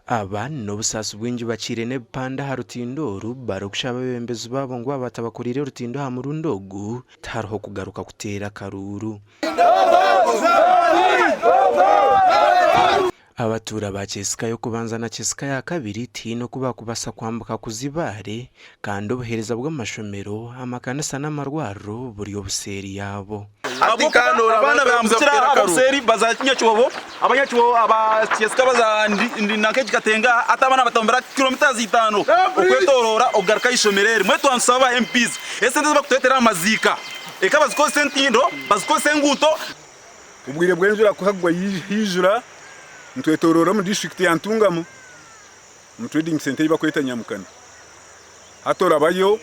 aba n'obusaasi bwingi bakire n'ebipande ha rutindo oru barikushaba abebembezi babo ngu batabakurire rutindo ha murundi ogu tihariho kugaruka kuteera karuuru. Abatura ba Kyesika y'okubanza na Kyesika ya kabiri tiine kuba kubasa kwambuka kuzibaare kandi obuheereza bw'amashomero amakanisa n'amarwariro buri obuseeri yaabo. Abana bambukira abuseri bazakinyacubo abanyacubo abakyesika bazandinake kikatenga atabana batombera kilometers 5 okwetorora ogaruka ishomerere mwe twansaba MPs ese ndeze bakutetera amazika eka baziko sentindo baziko senguto ubwire bwenzura kuhagwa yijura ntwetorora mu district ya Ntungamo mu trading center bakweta Nyamukana hatora bayo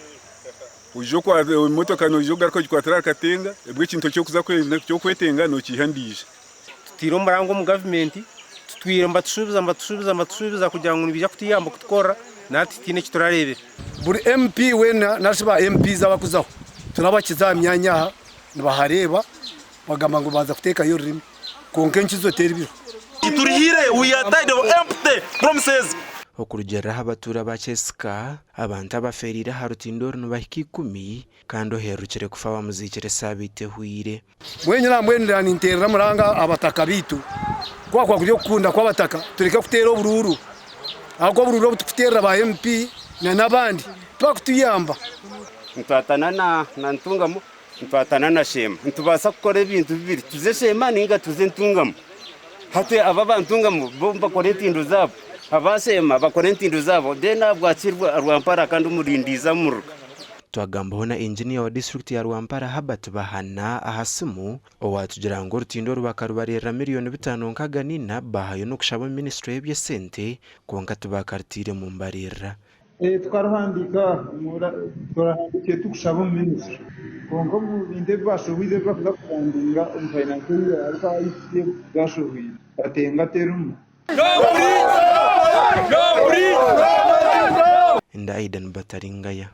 ujo kwa motoka no jo garuka kwatara katenga ebwe kinto cyo kuza cyo kwetenga no kihandije tutiro mbarango mu government tutwire mbatusubiza kugira ngo nibija kutiyamba kutkora nati tine kiturarebe buri MP wena nashiba MP zabakuzaho turabakiza myanya nibahareba bagamba ngo baza kuteka yo rimwe konke nkizo teribiro iturihire we are tired of empty promises. Okurugeraho abatura ba Kyesika abantu abaferire ha rutindo oru nibahika 10 kandi oherukire kufa bamuzikire sabite hwire mwenyina mwenera ninterera muranga abataka bitu kwa kuryo kukunda kw'abataka tureka kutera obururu ahubwo bururu obutukuterera ba MP n'abandi twakutuyamba ntwatana na Ntungamo ntwatana na Shema ntubasa gukora ibintu bibiri tuze Shema ninga tuze Ntungamo hate aba bantungamo bomba korentindo zabo abasema bakorentindo zabo dena bwakirwa Rwampara kandi umurindiza muruka. Twagambaho na engineer wa district ya Rwampara Habat Bahana ahasimu owatugira ngo rutindo rubakarubarera miliyoni 5 nkaganina bahayo no kushaba ministry y'ebye sente konka tubakartire mu mbarira twaruhandika turahandike tukushaba ministry konka mu binde bashobize bavuga kurandinga finance ariko ayifite gashobiye atenga terumu Aidan Bataringaya.